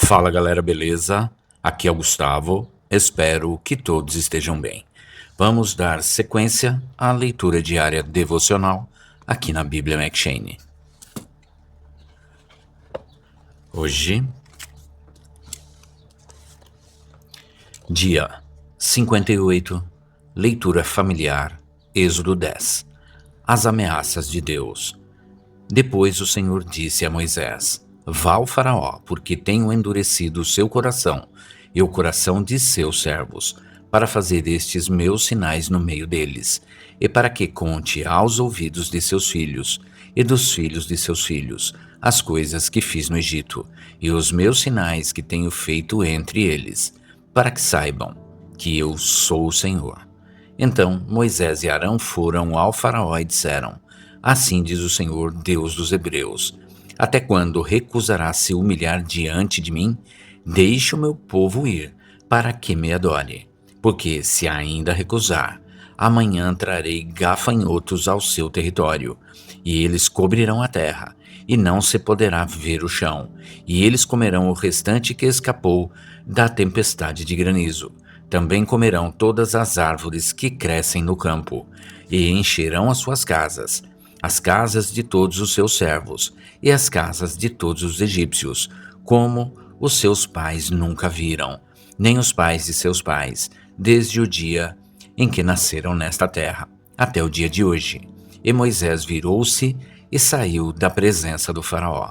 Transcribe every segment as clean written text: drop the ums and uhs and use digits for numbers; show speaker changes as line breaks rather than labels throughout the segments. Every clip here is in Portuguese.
Fala galera, beleza? Aqui é o Gustavo, espero que todos estejam bem. Vamos dar sequência à leitura diária devocional aqui na Bíblia McShane. Hoje, dia 58, leitura familiar, Êxodo 10. As ameaças de Deus. Depois o Senhor disse a Moisés: Vá ao Faraó, porque tenho endurecido o seu coração e o coração de seus servos, para fazer estes meus sinais no meio deles, e para que conte aos ouvidos de seus filhos e dos filhos de seus filhos as coisas que fiz no Egito, e os meus sinais que tenho feito entre eles, para que saibam que eu sou o Senhor. Então Moisés e Arão foram ao Faraó e disseram: Assim diz o Senhor, Deus dos Hebreus: Até quando recusará se humilhar diante de mim? Deixe o meu povo ir, para que me adore. Porque se ainda recusar, amanhã trarei gafanhotos ao seu território, e eles cobrirão a terra, e não se poderá ver o chão, e eles comerão o restante que escapou da tempestade de granizo. Também comerão todas as árvores que crescem no campo, e encherão as suas casas, as casas de todos os seus servos, e as casas de todos os egípcios, como os seus pais nunca viram, nem os pais de seus pais, desde o dia em que nasceram nesta terra, até o dia de hoje. E Moisés virou-se e saiu da presença do Faraó.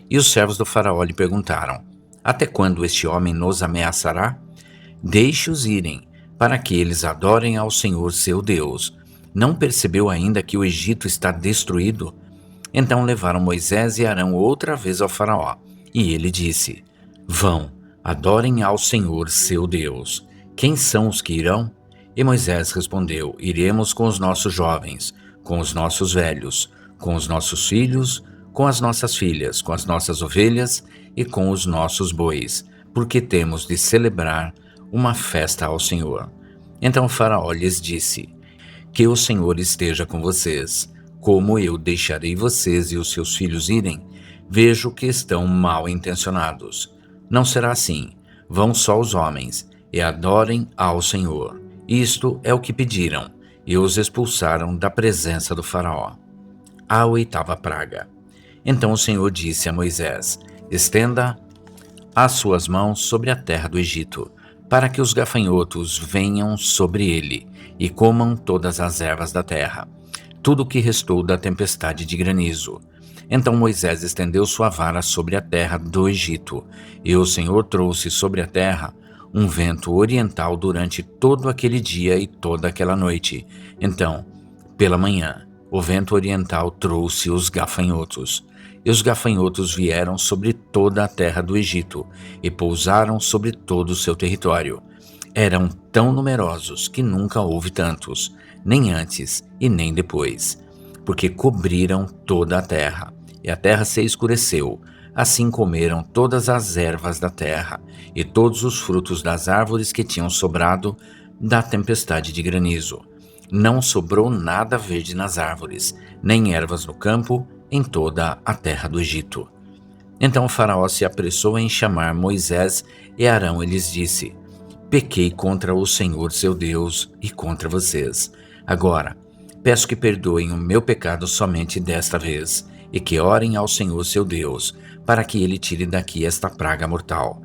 E os servos do Faraó lhe perguntaram: Até quando este homem nos ameaçará? Deixe-os irem, para que eles adorem ao Senhor seu Deus. Não percebeu ainda que o Egito está destruído? Então levaram Moisés e Arão outra vez ao Faraó, e ele disse: Vão, adorem ao Senhor seu Deus. Quem são os que irão? E Moisés respondeu: Iremos com os nossos jovens, com os nossos velhos, com os nossos filhos, com as nossas filhas, com as nossas ovelhas e com os nossos bois, porque temos de celebrar uma festa ao Senhor. Então o Faraó lhes disse: Que o Senhor esteja com vocês. Como eu deixarei vocês e os seus filhos irem? Vejo que estão mal intencionados. Não será assim. Vão só os homens e adorem ao Senhor. Isto é o que pediram, e os expulsaram da presença do Faraó. A oitava praga. Então o Senhor disse a Moisés: Estenda as suas mãos sobre a terra do Egito, para que os gafanhotos venham sobre ele e comam todas as ervas da terra, tudo o que restou da tempestade de granizo. Então Moisés estendeu sua vara sobre a terra do Egito, e o Senhor trouxe sobre a terra um vento oriental durante todo aquele dia e toda aquela noite. Então, pela manhã, o vento oriental trouxe os gafanhotos. E os gafanhotos vieram sobre toda a terra do Egito e pousaram sobre todo o seu território. Eram tão numerosos que nunca houve tantos, nem antes e nem depois, porque cobriram toda a terra, e a terra se escureceu. Assim comeram todas as ervas da terra e todos os frutos das árvores que tinham sobrado da tempestade de granizo. Não sobrou nada verde nas árvores, nem ervas no campo, em toda a terra do Egito. Então o Faraó se apressou em chamar Moisés e Arão e lhes disse: Pequei contra o Senhor seu Deus e contra vocês. Agora, peço que perdoem o meu pecado somente desta vez, e que orem ao Senhor seu Deus, para que ele tire daqui esta praga mortal.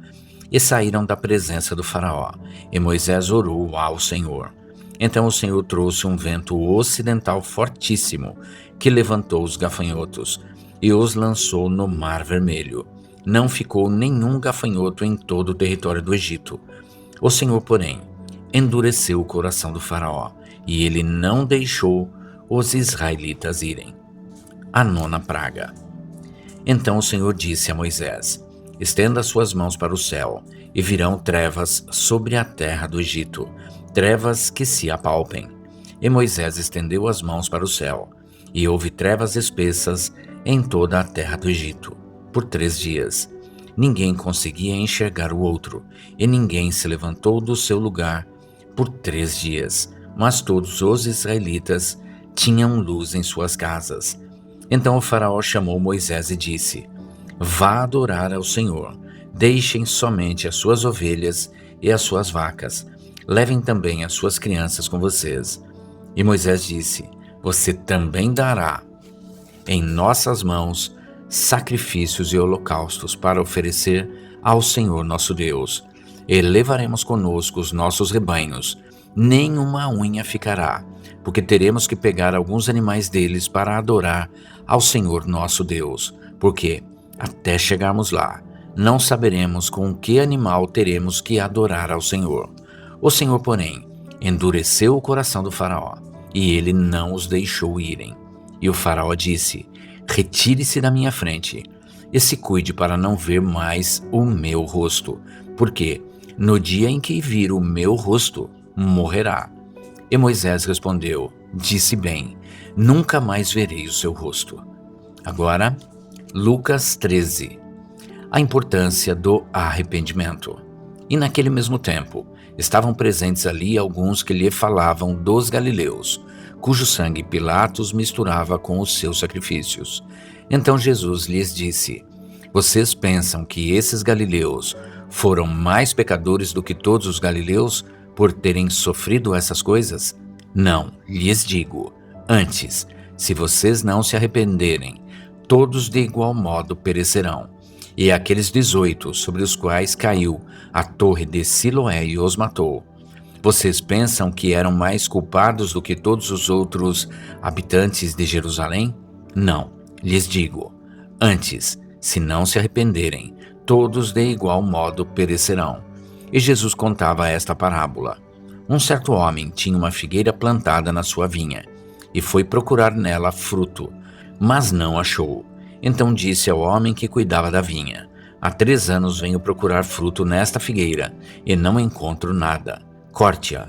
E saíram da presença do Faraó, e Moisés orou ao Senhor. Então o Senhor trouxe um vento ocidental fortíssimo, que levantou os gafanhotos, e os lançou no Mar Vermelho. Não ficou nenhum gafanhoto em todo o território do Egito. O Senhor, porém, endureceu o coração do Faraó, e ele não deixou os israelitas irem. A nona praga. Então o Senhor disse a Moisés: Estenda suas mãos para o céu, e virão trevas sobre a terra do Egito, trevas que se apalpem. E Moisés estendeu as mãos para o céu, e houve trevas espessas em toda a terra do Egito, por 3 dias. Ninguém conseguia enxergar o outro, e ninguém se levantou do seu lugar por 3 dias, mas todos os israelitas tinham luz em suas casas. Então o Faraó chamou Moisés e disse: Vá adorar ao Senhor, Deixem somente as suas ovelhas e as suas vacas. Levem também as suas crianças com vocês. E Moisés disse: Você também dará em nossas mãos sacrifícios e holocaustos para oferecer ao Senhor nosso Deus. E levaremos conosco os nossos rebanhos. Nenhuma unha ficará, porque teremos que pegar alguns animais deles para adorar ao Senhor nosso Deus. Porque, até chegarmos lá, não saberemos com que animal teremos que adorar ao Senhor. O Senhor, porém, endureceu o coração do faraó, e ele não os deixou irem. E o faraó disse: Retire-se da minha frente, e se cuide para não ver mais o meu rosto, porque no dia em que vir o meu rosto, morrerá. E Moisés respondeu: Disse bem, nunca mais verei o seu rosto. Agora, Lucas 13. A importância do arrependimento. E naquele mesmo tempo, estavam presentes ali alguns que lhe falavam dos galileus, cujo sangue Pilatos misturava com os seus sacrifícios. Então Jesus lhes disse: Vocês pensam que esses galileus foram mais pecadores do que todos os galileus por terem sofrido essas coisas? Não, lhes digo. Antes, se vocês não se arrependerem, todos de igual modo perecerão. E aqueles 18 sobre os quais caiu a torre de Siloé e os matou, vocês pensam que eram mais culpados do que todos os outros habitantes de Jerusalém? Não, lhes digo. Antes, se não se arrependerem, todos de igual modo perecerão. E Jesus contava esta parábola. Um certo homem tinha uma figueira plantada na sua vinha, e foi procurar nela fruto, mas não achou. Então disse ao homem que cuidava da vinha: Há 3 anos venho procurar fruto nesta figueira, e não encontro nada. Corte-a,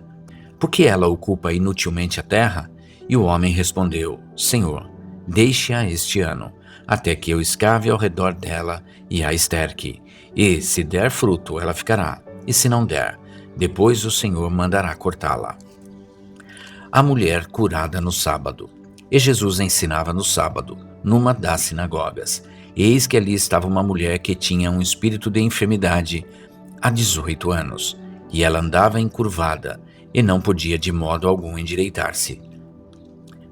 porque ela ocupa inutilmente a terra? E o homem respondeu: Senhor, deixe-a este ano, até que eu escave ao redor dela e a esterque. E se der fruto, ela ficará, e se não der, depois o Senhor mandará cortá-la. A mulher curada no sábado. E Jesus ensinava no sábado, numa das sinagogas. Eis que ali estava uma mulher que tinha um espírito de enfermidade há 18 anos, e ela andava encurvada, e não podia de modo algum endireitar-se.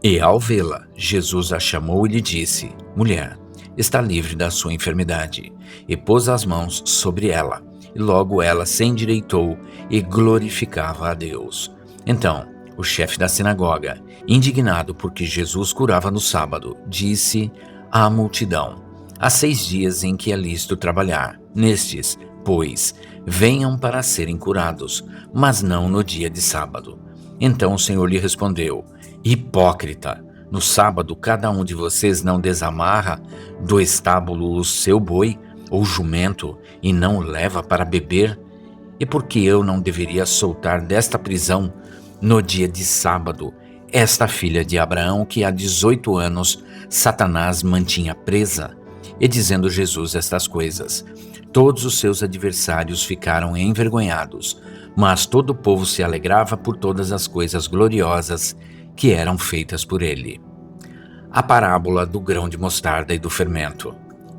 E ao vê-la, Jesus a chamou e lhe disse: Mulher, está livre da sua enfermidade. E pôs as mãos sobre ela, e logo ela se endireitou e glorificava a Deus. Então, o chefe da sinagoga, indignado porque Jesus curava no sábado, disse à multidão: Há 6 dias em que é lícito trabalhar. Nestes, pois, venham para serem curados, mas não no dia de sábado. Então o Senhor lhe respondeu: Hipócrita, no sábado cada um de vocês não desamarra do estábulo o seu boi ou jumento e não o leva para beber? E por que eu não deveria soltar desta prisão no dia de sábado esta filha de Abraão que há 18 anos Satanás mantinha presa? E dizendo Jesus estas coisas, todos os seus adversários ficaram envergonhados, mas todo o povo se alegrava por todas as coisas gloriosas que eram feitas por ele. A parábola do grão de mostarda e do fermento.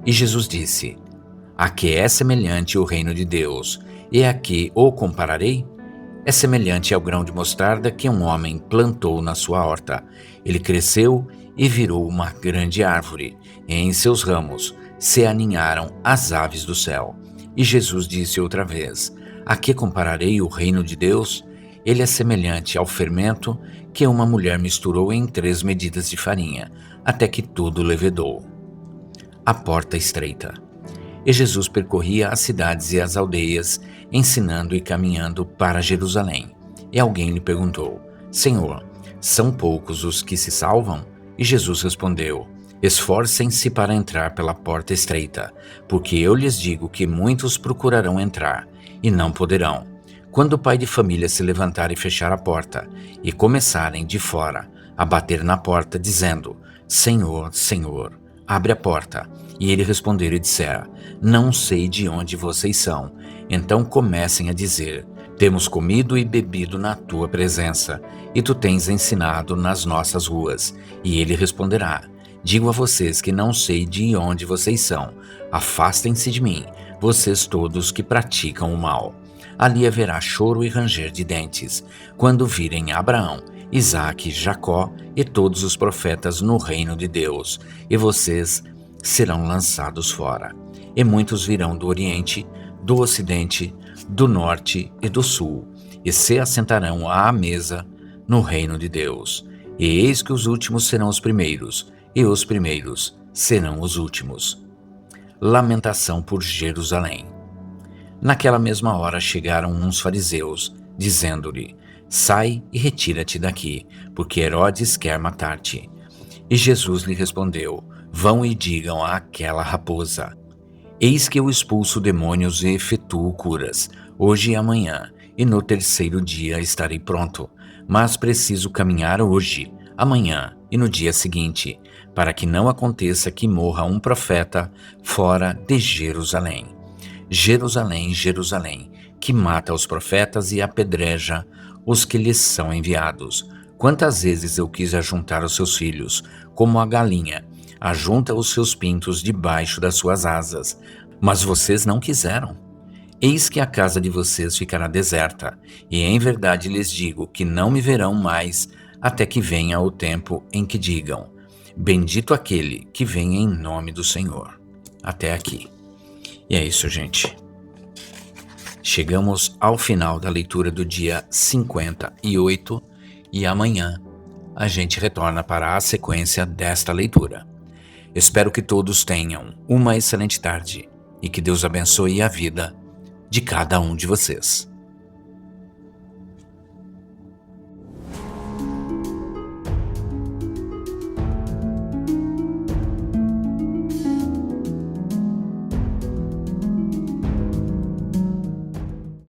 E Jesus disse: A que é semelhante o reino de Deus, e a que o compararei? É semelhante ao grão de mostarda que um homem plantou na sua horta. Ele cresceu e virou uma grande árvore, e em seus ramos se aninharam as aves do céu. E Jesus disse outra vez: A que compararei o reino de Deus? Ele é semelhante ao fermento que uma mulher misturou em 3 medidas de farinha, até que tudo levedou. A porta estreita. E Jesus percorria as cidades e as aldeias, ensinando e caminhando para Jerusalém. E alguém lhe perguntou: Senhor, são poucos os que se salvam? E Jesus respondeu: Esforcem-se para entrar pela porta estreita, porque eu lhes digo que muitos procurarão entrar e não poderão. Quando o pai de família se levantar e fechar a porta, e começarem de fora a bater na porta, dizendo: Senhor, Senhor, abre a porta, e ele responder e disser: Não sei de onde vocês são, então comecem a dizer: Temos comido e bebido na tua presença, e tu tens ensinado nas nossas ruas. E ele responderá: Digo a vocês que não sei de onde vocês são. Afastem-se de mim, vocês todos que praticam o mal. Ali haverá choro e ranger de dentes, quando virem Abraão, Isaque, Jacó e todos os profetas no reino de Deus, e vocês serão lançados fora. E muitos virão do Oriente, do Ocidente, do Norte e do Sul, e se assentarão à mesa no reino de Deus. E eis que os últimos serão os primeiros, e os primeiros serão os últimos. Lamentação por Jerusalém. Naquela mesma hora chegaram uns fariseus, dizendo-lhe: Sai e retira-te daqui, porque Herodes quer matar-te. E Jesus lhe respondeu: Vão e digam àquela raposa: Eis que eu expulso demônios e efetuo curas, hoje e amanhã, e no terceiro dia estarei pronto. Mas preciso caminhar hoje, amanhã e no dia seguinte, para que não aconteça que morra um profeta fora de Jerusalém. Jerusalém, Jerusalém, que mata os profetas e apedreja os que lhes são enviados. Quantas vezes eu quis ajuntar os seus filhos, como a galinha ajunta os seus pintos debaixo das suas asas, mas vocês não quiseram. Eis que a casa de vocês ficará deserta, e em verdade lhes digo que não me verão mais até que venha o tempo em que digam: Bendito aquele que vem em nome do Senhor. Até aqui. E é isso, gente. Chegamos ao final da leitura do dia 58 e amanhã a gente retorna para a sequência desta leitura. Espero que todos tenham uma excelente tarde e que Deus abençoe a vida de cada um de vocês.